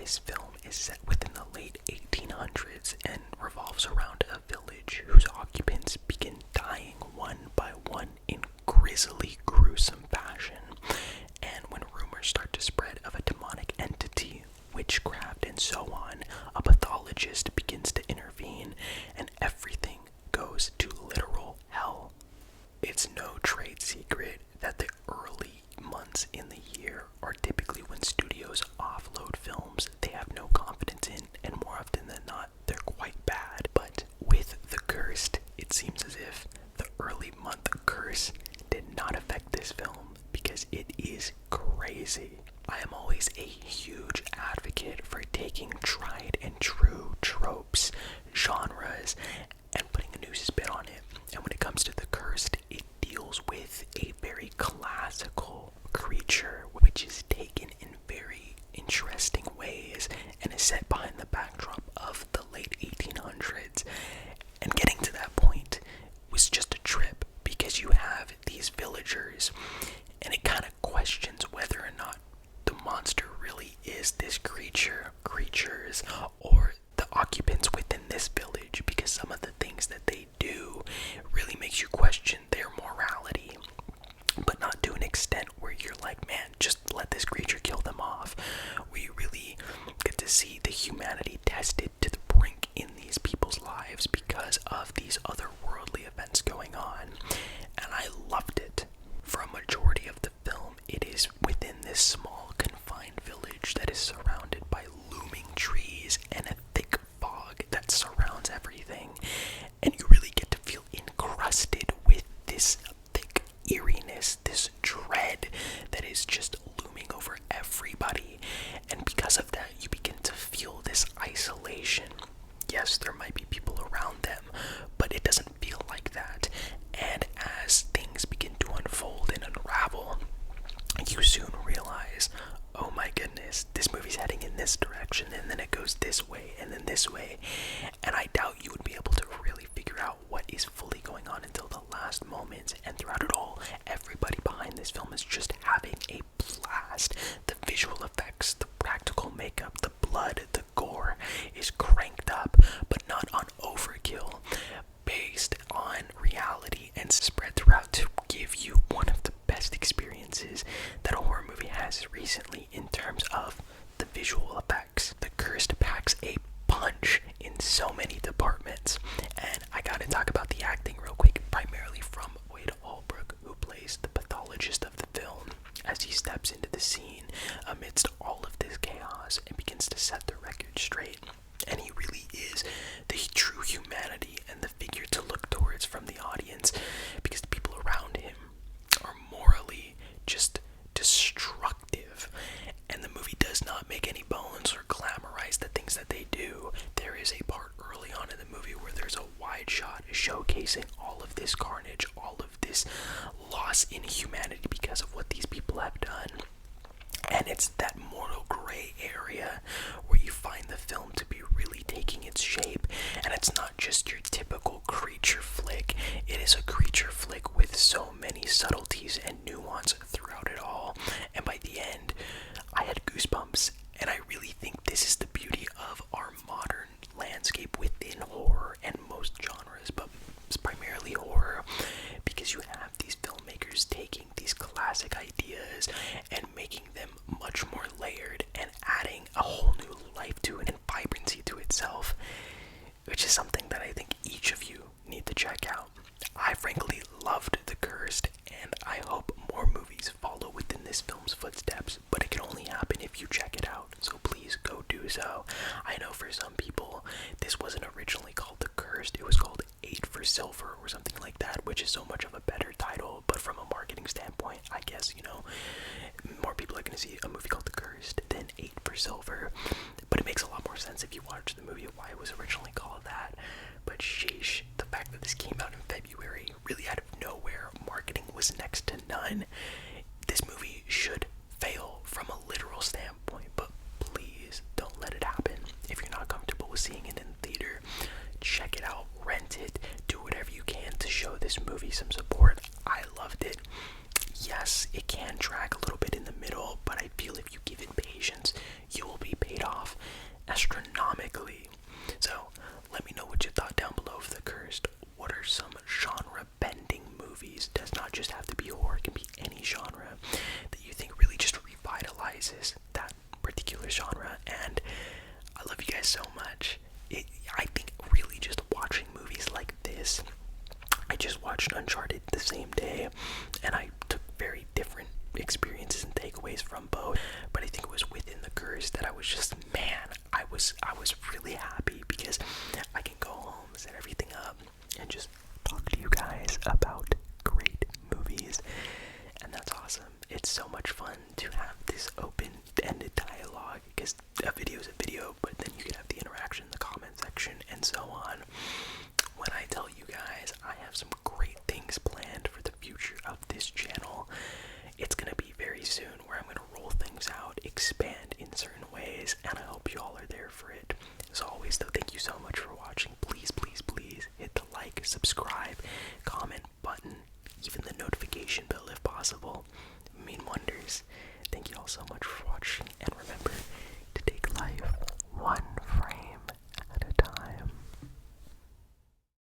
This film is set within the late 1800s and revolves around a village whose occupants begin dying one by one in grisly, gruesome fashion. And when rumors start to spread of a demonic entity, witchcraft, and so on, a pathologist begins to intervene, and everything goes to literal hell. It's no trade secret that the early months in the year are typically when studios offload films they have no confidence in, and more often than not, they're quite bad. But with The Cursed, it seems as if the early month curse did not affect this film, because it is crazy. I am always a huge advocate for taking tried and true tropes, genres, and putting a new spin on it. And when it comes to The Cursed, it deals with a very classical creature, which is taken in very interesting ways and is set behind the backdrop of the late 1800s. And getting to that point was just a trip, because you have these villagers, and it kind of questions whether or not the monster really is this creatures, or the occupants within this village, because some of the things that they do really makes you question their morality, but not to an extent where you're like, man, just let this creature kill them off. We really get to see the humanity tested to the brink in these people's lives because of these otherworldly events going on, and I loved it. For a majority of the film, it is within this small, confined village that is surrounded by looming trees and a thick fog that surrounds everything, and you really get to feel encrusted with this thick eeriness, this dread that is just looming over everybody, and because of that, you begin to feel this isolation. Yes, there might be people around them, but it doesn't feel like that. And as things begin to unfold and unravel, you soon realize, oh my goodness, this movie's heading in this direction, and then it goes this way, and then this way. And I doubt you would be able to really figure out what is fully going on until the last moment. And throughout it all, everybody behind this film is just having a blast. The visual effects, the practical makeup, the blood, the gore is cranked up, but not on overkill, based on reality and spread throughout to give you one of the best experiences that a horror movie has recently in terms of the visual effects. The Cursed packs a punch in so many departments, and I gotta talk about the acting real quick, primarily from Wade Albrook, who plays the pathologist of the film, as he steps into the scene amidst all of this chaos and begins to set the record straight. And he really is the true humanity and the figure to look towards from the audience, because the people around him are morally just destructive. And the movie does not make any bones or glamorize the things that they do. There is a part early on in the movie where there's a wide shot showcasing all of this carnage, all of this loss in humanity because of what these people have done. And it's that mortal gray area where you find the film to be really taking its shape. And it's not just your typical creature flick. It is a creature flick with so many subtleties and nuance throughout it all. And by the end, I had goosebumps. And I really think this is the beauty of our modern landscape within horror and most genres, but primarily horror, because you have these filmmakers taking these classic ideas and making them much more layered and adding a whole new life to it and vibrancy to itself, which is something that I think each of you need to check out. I frankly loved The Cursed, and I hope more movies follow within this film's footsteps, but it can only happen if you check it out, so please go do so. I know for some people, this wasn't originally called The Cursed, it was called 8 for Silver or something like that, which is so much of a better title, but from a marketing standpoint, I guess, more people are going to see a movie called The Cursed than 8 for Silver, but it makes a lot more sense if you watch the movie why it was originally called that. But sheesh, the fact that this came out in February, really out of nowhere, marketing was next to none. This movie should fail from a literal standpoint, but please don't let it happen. If you're not comfortable with seeing it in the theater, check it out, rent it, do whatever you can to show this movie some support. I loved it. Yes, it can drag a little bit in the middle, but I feel if you give it patience, you will be paid off. particular genre, and I love you guys so much. I think really just watching movies like this, I just watched Uncharted the same day, and I took very different experiences and takeaways from both, but I think it was within the curse that I was just, man, I was really happy because I can go home, set everything up, and just talk to you guys about great movies, and that's awesome. It's so much fun to have this open-ended dialogue, because a video is a video, but then you can have the interaction in the comment section and so on. When I tell you guys I have some great things planned for the future of this channel, it's gonna be very soon, where I'm gonna roll things out, expand in certain ways, and I hope you all are there for it. As always though, thank you so much for watching. Please, please, please hit the like, subscribe, comment button, even the notification bell if possible. It mean wonders. Thank you all so much for watching, and